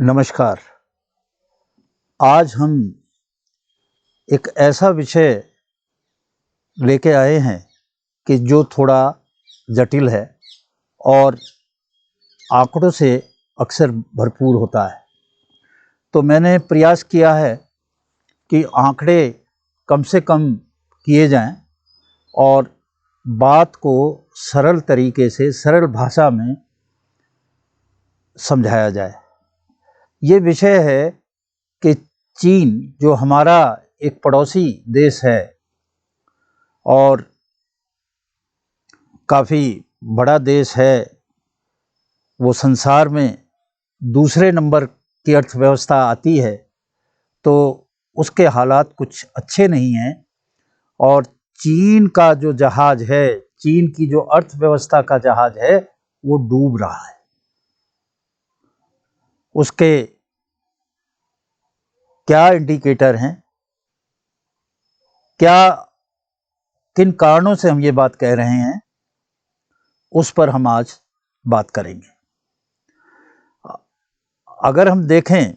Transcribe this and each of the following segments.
नमस्कार। आज हम एक ऐसा विषय लेके आए हैं कि जो थोड़ा जटिल है और आंकड़ों से अक्सर भरपूर होता है। तो मैंने प्रयास किया है कि आंकड़े कम से कम किए जाएं और बात को सरल तरीके से, सरल भाषा में समझाया जाए। ये विषय है कि चीन, जो हमारा एक पड़ोसी देश है और काफ़ी बड़ा देश है, वो संसार में दूसरे नंबर की अर्थव्यवस्था आती है, तो उसके हालात कुछ अच्छे नहीं हैं। और चीन का जो जहाज़ है, चीन की जो अर्थव्यवस्था का जहाज़ है, वो डूब रहा है। उसके क्या इंडिकेटर हैं, किन कारणों से हम ये बात कह रहे हैं, उस पर हम आज बात करेंगे। अगर हम देखें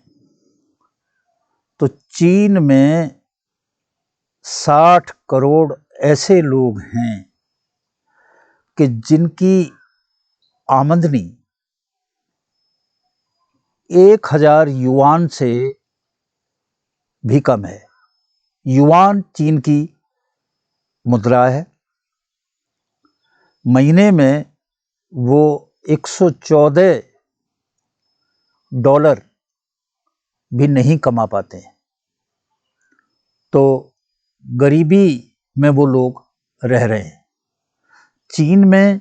तो चीन में 60 करोड़ ऐसे लोग हैं कि जिनकी आमदनी 1000 युआन से भी कम है। युआन चीन की मुद्रा है। महीने में वो $114 भी नहीं कमा पाते हैं। तो गरीबी में वो लोग रह रहे हैं। चीन में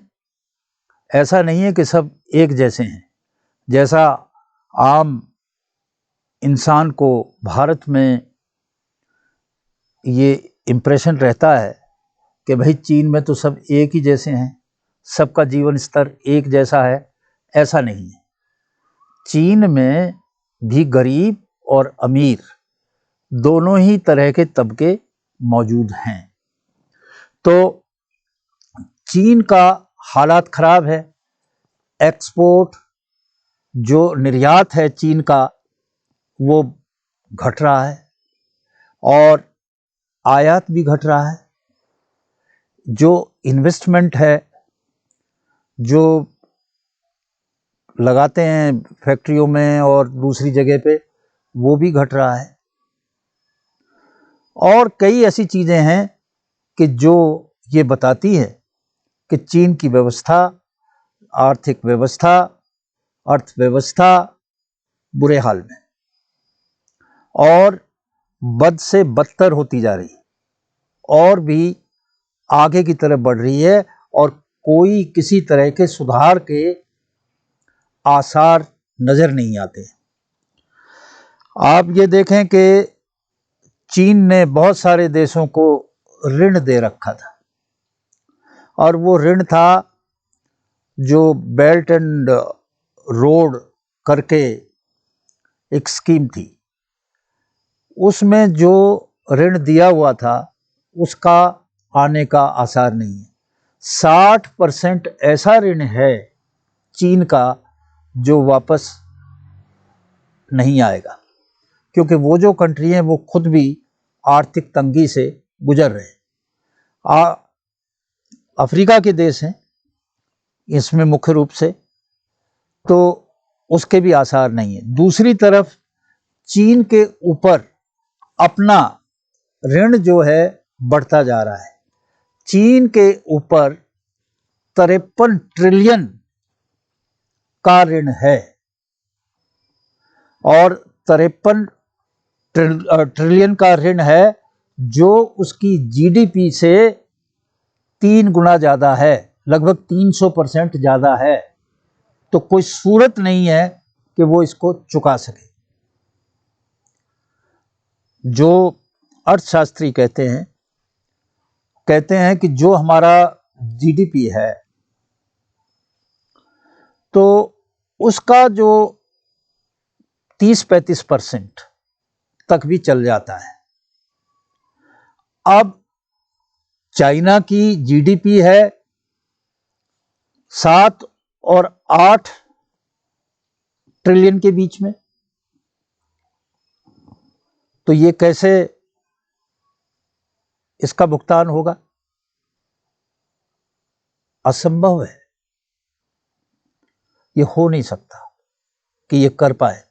ऐसा नहीं है कि सब एक जैसे हैं। जैसा आम इंसान को भारत में ये इम्प्रेशन रहता है कि भाई चीन में तो सब एक ही जैसे हैं, सबका जीवन स्तर एक जैसा है, ऐसा नहीं है। चीन में भी गरीब और अमीर दोनों ही तरह के तबके मौजूद हैं। तो चीन का हालात खराब है। एक्सपोर्ट, जो निर्यात है चीन का, वो घट रहा है और आयात भी घट रहा है। जो इन्वेस्टमेंट है, जो लगाते हैं फैक्ट्रियों में और दूसरी जगह पे, वो भी घट रहा है। और कई ऐसी चीज़ें हैं कि जो ये बताती है कि चीन की व्यवस्था, आर्थिक व्यवस्था, अर्थव्यवस्था बुरे हाल में और बद से बदतर होती जा रही है और भी आगे की तरफ बढ़ रही है और कोई किसी तरह के सुधार के आसार नज़र नहीं आते। आप ये देखें कि चीन ने बहुत सारे देशों को ऋण दे रखा था और वो ऋण था जो बेल्ट एंड रोड करके एक स्कीम थी। उसमें जो ऋण दिया हुआ था उसका आने का आसार नहीं है। 60% ऐसा ऋण है चीन का जो वापस नहीं आएगा, क्योंकि वो जो कंट्री हैं वो खुद भी आर्थिक तंगी से गुजर रहे हैं। अफ्रीका के देश हैं इसमें मुख्य रूप से, तो उसके भी आसार नहीं है। दूसरी तरफ चीन के ऊपर अपना ऋण जो है बढ़ता जा रहा है। चीन के ऊपर 53 ट्रिलियन का ऋण है और 53 ट्रिलियन का ऋण है जो उसकी जीडीपी से 3 गुना ज़्यादा है, लगभग 300% ज़्यादा है। तो कोई सूरत नहीं है कि वो इसको चुका सके। जो अर्थशास्त्री कहते हैं कि जो हमारा जीडीपी है तो उसका जो 30-35% तक भी चल जाता है। अब चाइना की जीडीपी है 7 और 8 ट्रिलियन के बीच में, तो ये कैसे इसका भुगतान होगा? असंभव है, ये हो नहीं सकता कि ये कर पाए।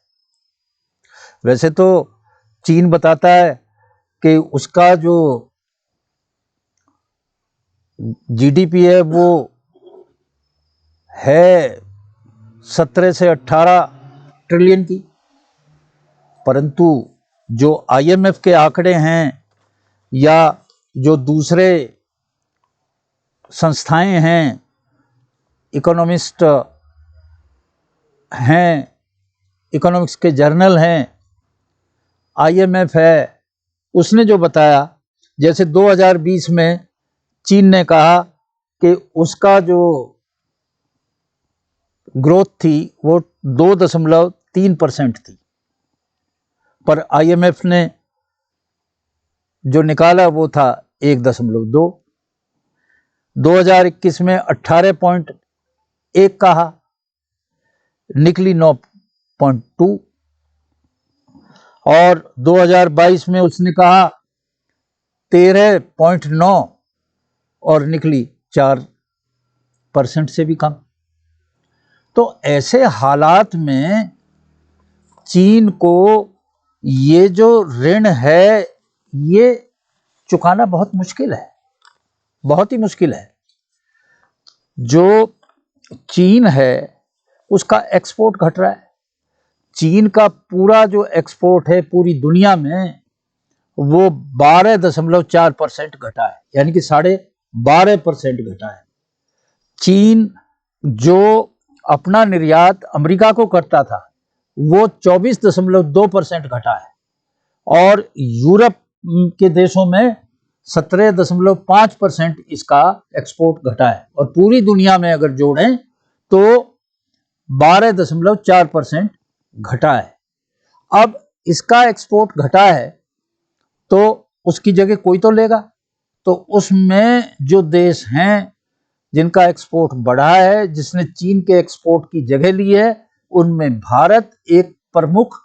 वैसे तो चीन बताता है कि उसका जो जीडीपी है वो है 17 से 18 ट्रिलियन की, परंतु जो आईएमएफ के आंकड़े हैं या जो दूसरे संस्थाएं हैं, इकोनॉमिस्ट हैं, इकोनॉमिक्स के जर्नल हैं, आईएमएफ है, उसने जो बताया, जैसे 2020 में चीन ने कहा कि उसका जो ग्रोथ थी वो 2.3% थी, पर आईएमएफ ने जो निकाला वो था 1.2। 2021 में 18.1 कहा, निकली 9.2, और 2022 में उसने कहा 13.9 और निकली 4% से भी कम। तो ऐसे हालात में चीन को ये जो ऋण है ये चुकाना बहुत मुश्किल है, बहुत ही मुश्किल है। जो चीन है उसका एक्सपोर्ट घट रहा है। चीन का पूरा जो एक्सपोर्ट है पूरी दुनिया में वो 12.4% घटा है, यानी कि 12.5% घटा है। चीन जो अपना निर्यात अमेरिका को करता था वो 24.2% घटा है, और यूरोप के देशों में 17.5% इसका एक्सपोर्ट घटा है, और पूरी दुनिया में अगर जोड़ें तो 12.4% घटा है। अब इसका एक्सपोर्ट घटा है तो उसकी जगह कोई तो लेगा, तो उसमें जो देश हैं जिनका एक्सपोर्ट बढ़ा है, जिसने चीन के एक्सपोर्ट की जगह ली है, उनमें भारत एक प्रमुख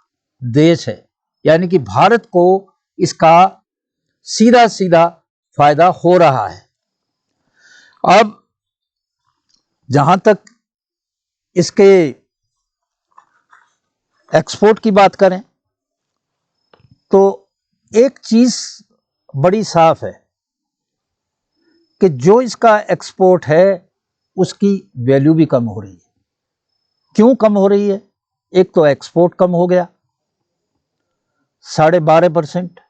देश है, यानी कि भारत को इसका सीधा सीधा फायदा हो रहा है। अब जहां तक इसके एक्सपोर्ट की बात करें तो एक चीज बड़ी साफ है कि जो इसका एक्सपोर्ट है उसकी वैल्यू भी कम हो रही है। क्यों कम हो रही है? एक तो एक्सपोर्ट कम हो गया 12.5%,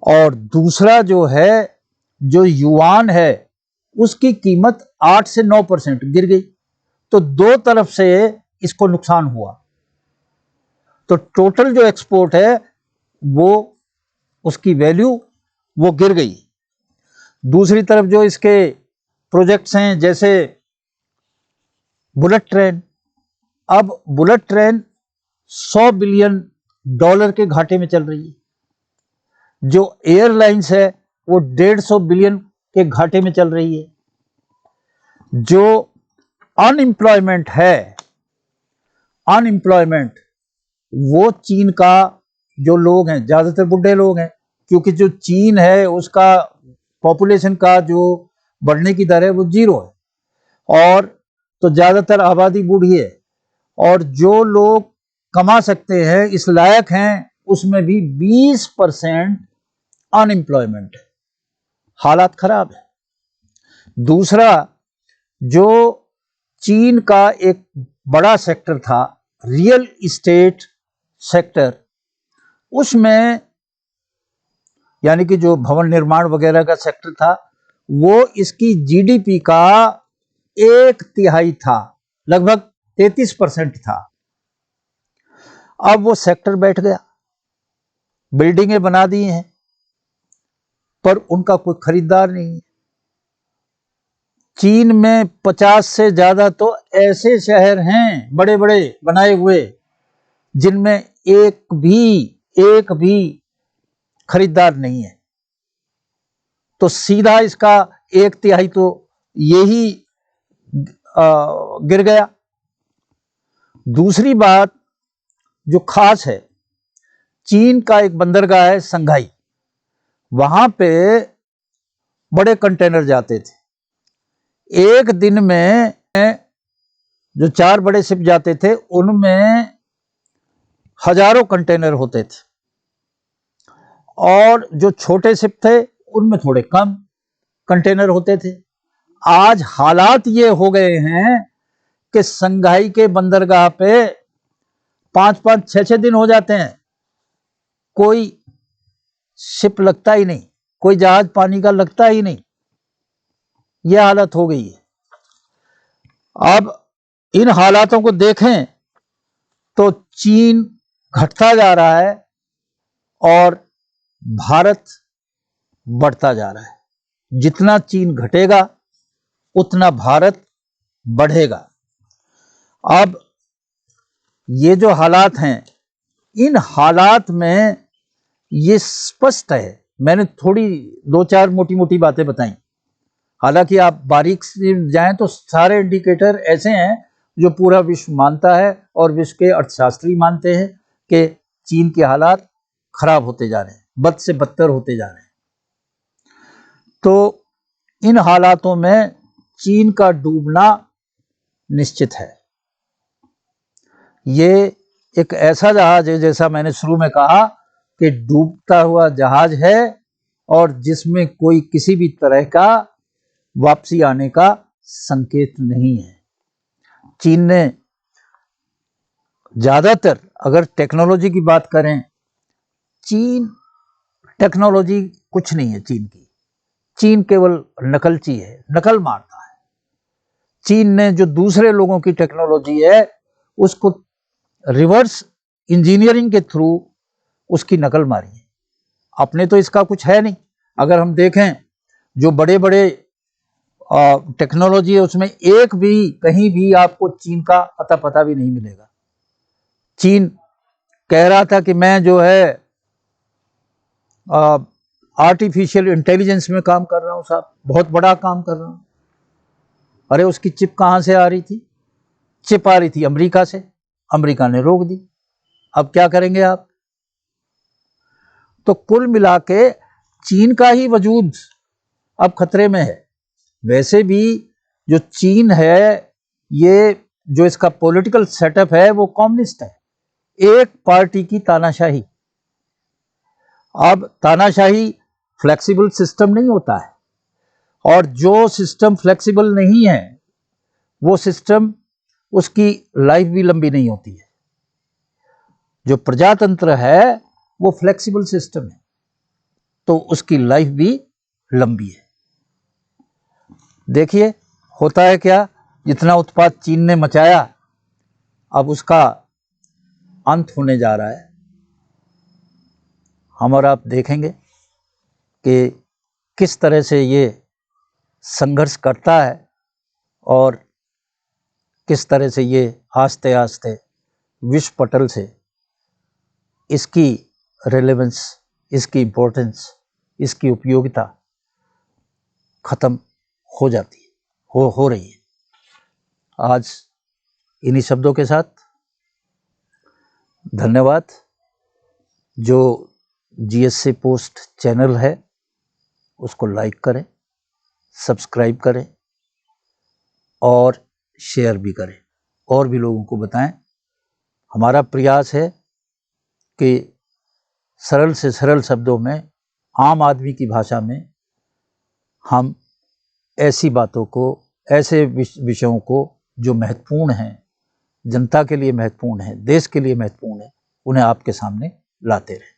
और दूसरा जो है जो युआन है उसकी कीमत 8 से 9% गिर गई, तो दो तरफ से इसको नुकसान हुआ। तो टोटल जो एक्सपोर्ट है वो उसकी वैल्यू वो गिर गई। दूसरी तरफ जो इसके प्रोजेक्ट्स हैं जैसे बुलेट ट्रेन, अब बुलेट ट्रेन $100 बिलियन के घाटे में चल रही है। जो एयरलाइंस है वो 150 बिलियन के घाटे में चल रही है। जो अनएम्प्लॉयमेंट है, अनएम्प्लॉयमेंट वो चीन का जो लोग हैं ज्यादातर बुढ़े लोग हैं, क्योंकि जो चीन है उसका पॉपुलेशन का जो बढ़ने की दर है वो 0 है, और तो ज्यादातर आबादी बूढ़ी है, और जो लोग कमा सकते हैं इस लायक हैं उसमें भी 20% अनएम्प्लॉयमेंट है। हालात खराब है। दूसरा, जो चीन का एक बड़ा सेक्टर था रियल इस्टेट सेक्टर, उसमें यानी कि जो भवन निर्माण वगैरह का सेक्टर था वो इसकी जीडीपी का 1/3 था, लगभग 33% था। अब वो सेक्टर बैठ गया, बिल्डिंगें बना दी हैं पर उनका कोई खरीदार नहीं है। चीन में 50 से ज्यादा तो ऐसे शहर हैं बड़े बड़े बनाए हुए जिनमें एक भी खरीदार नहीं है, तो सीधा इसका 1/3 तो यही गिर गया। दूसरी बात जो खास है, चीन का एक बंदरगाह है संघाई, वहां पे बड़े कंटेनर जाते थे। एक दिन में जो 4 बड़े शिप जाते थे उनमें हजारों कंटेनर होते थे, और जो छोटे शिप थे उनमें थोड़े कम कंटेनर होते थे। आज हालात ये हो गए हैं कि संघाई के बंदरगाह पे 5-5, 6-6 दिन हो जाते हैं, कोई शिप लगता ही नहीं, कोई जहाज पानी का लगता ही नहीं। यह हालत हो गई है। अब इन हालातों को देखें तो चीन घटता जा रहा है और भारत बढ़ता जा रहा है। जितना चीन घटेगा उतना भारत बढ़ेगा। अब ये जो हालात हैं, इन हालात में ये स्पष्ट है, मैंने थोड़ी 2-4 मोटी मोटी बातें बताई, हालांकि आप बारीक से जाएं तो सारे इंडिकेटर ऐसे हैं जो पूरा विश्व मानता है और विश्व के अर्थशास्त्री मानते हैं कि चीन के हालात खराब होते जा रहे हैं, बद से बदतर होते जा रहे हैं। तो इन हालातों में चीन का डूबना निश्चित है। ये एक ऐसा जहाज है, जैसा मैंने शुरू में कहा कि डूबता हुआ जहाज है, और जिसमें कोई किसी भी तरह का वापसी आने का संकेत नहीं है। चीन ने ज्यादातर, अगर टेक्नोलॉजी की बात करें, चीन टेक्नोलॉजी कुछ नहीं है चीन की। चीन केवल नकलची है, नकल मारता है। चीन ने जो दूसरे लोगों की टेक्नोलॉजी है उसको रिवर्स इंजीनियरिंग के थ्रू उसकी नकल मारी है। अपने तो इसका कुछ है नहीं। अगर हम देखें जो बड़े बड़े टेक्नोलॉजी है उसमें एक भी कहीं भी आपको चीन का अता पता भी नहीं मिलेगा। चीन कह रहा था कि मैं जो है आर्टिफिशियल इंटेलिजेंस में काम कर रहा हूं साहब, बहुत बड़ा काम कर रहा हूं। अरे उसकी चिप कहां से आ रही थी? चिप आ रही थी अमेरिका से, अमेरिका ने रोक दी। अब क्या करेंगे आप? तो कुल मिला के चीन का ही वजूद अब खतरे में है। वैसे भी जो चीन है, ये जो इसका पॉलिटिकल सेटअप है वो कम्युनिस्ट है, एक पार्टी की तानाशाही। अब तानाशाही फ्लेक्सिबल सिस्टम नहीं होता है, और जो सिस्टम फ्लेक्सिबल नहीं है वो सिस्टम, उसकी लाइफ भी लंबी नहीं होती है। जो प्रजातंत्र है वो फ्लेक्सिबल सिस्टम है, तो उसकी लाइफ भी लंबी है। देखिए होता है क्या, जितना उत्पात चीन ने मचाया अब उसका अंत होने जा रहा है। हम और आप देखेंगे कि किस तरह से ये संघर्ष करता है और किस तरह से ये आस्ते आस्ते विश्व पटल से इसकी रेलेवेंस, इसकी इम्पोर्टेंस, इसकी उपयोगिता खत्म हो जाती है, हो रही है। आज इन्हीं शब्दों के साथ धन्यवाद। जो जीएससी पोस्ट चैनल है उसको लाइक करें, सब्सक्राइब करें और शेयर भी करें, और भी लोगों को बताएं। हमारा प्रयास है कि सरल से सरल शब्दों में, आम आदमी की भाषा में हम ऐसी बातों को, ऐसे विषयों को जो महत्वपूर्ण हैं, जनता के लिए महत्वपूर्ण है, देश के लिए महत्वपूर्ण है, उन्हें आपके सामने लाते रहें।